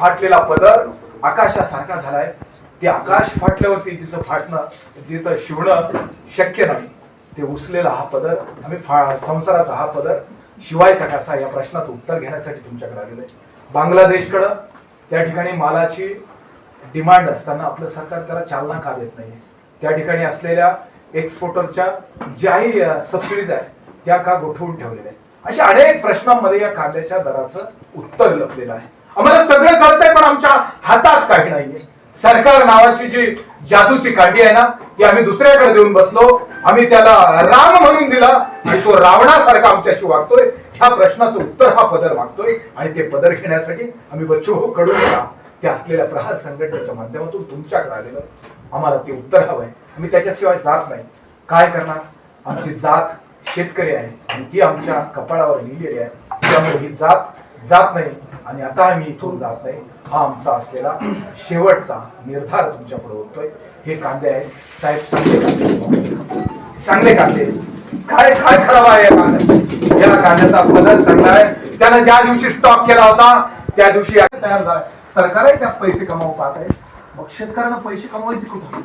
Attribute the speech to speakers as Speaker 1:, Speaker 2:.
Speaker 1: फाटलेला पदर आकाशासारखा झालाय. ते आकाश फाटल्यावरती तिचं फाटणं, तिथं शिवणं शक्य नाही. ते उचलेला हा पदर, आम्ही संसाराचा हा पदर शिवायचा कसा, या प्रश्नाचं उत्तर घेण्यासाठी तुमच्याकडे आलेलो आहे. बांगलादेशकडं त्या ठिकाणी मालाची डिमांड असताना आपलं सरकार त्याला चालना का देत नाहीये? त्या ठिकाणी असलेल्या एक्सपोर्टरच्या ज्याही सबसिडीज आहेत त्या का गोठवून ठेवलेल्या आहेत? अशा अनेक प्रश्नांमध्ये या कांद्याच्या दराचं उत्तर लपलेलं आहे. आम्हाला सगळं कळतंय, पण आमच्या हातात काही नाहीये. सरकार नावाची जी जादूची काठी आहे ना, ती आम्ही दुसऱ्याकडे देऊन बसलो. आम्ही त्याला राम म्हणून दिला आणि तो रावणासारखा आमच्याशी वागतोय. ह्या प्रश्नाचं उत्तर हा पदर मागतोय आणि ते पदर घेण्यासाठी आम्ही बच्चू कडून ते असलेल्या प्रहार संघटनेच्या माध्यमातून तुमच्याकडे आलेलो. आम्हाला ते उत्तर हवंय. आम्ही त्याच्याशिवाय जात नाही. काय करणार? आमची जात शेतकरी आहे आणि ती आमच्या कपाळावर लिहिलेली आहे. त्यामुळे ही जात जात नाही आणि आता आम्ही इथून जात नाही. हा आमचा असलेला शेवटचा निर्धार तुमच्यापुढे होतोय. हे कांदे आहेत साहेब, चांगले कांदे, चांगले कांदे. काय काय खराब आहे या कांद्यात? या कांद्याचा पदर चांगला आहे. त्यानं ज्या दिवशी स्टॉक केला होता त्या दिवशी तयार झाला. सरकार आहे त्यात पैसे कमावू पाहत आहे. मग शेतकऱ्यांना पैसे कमवायचे कुठे?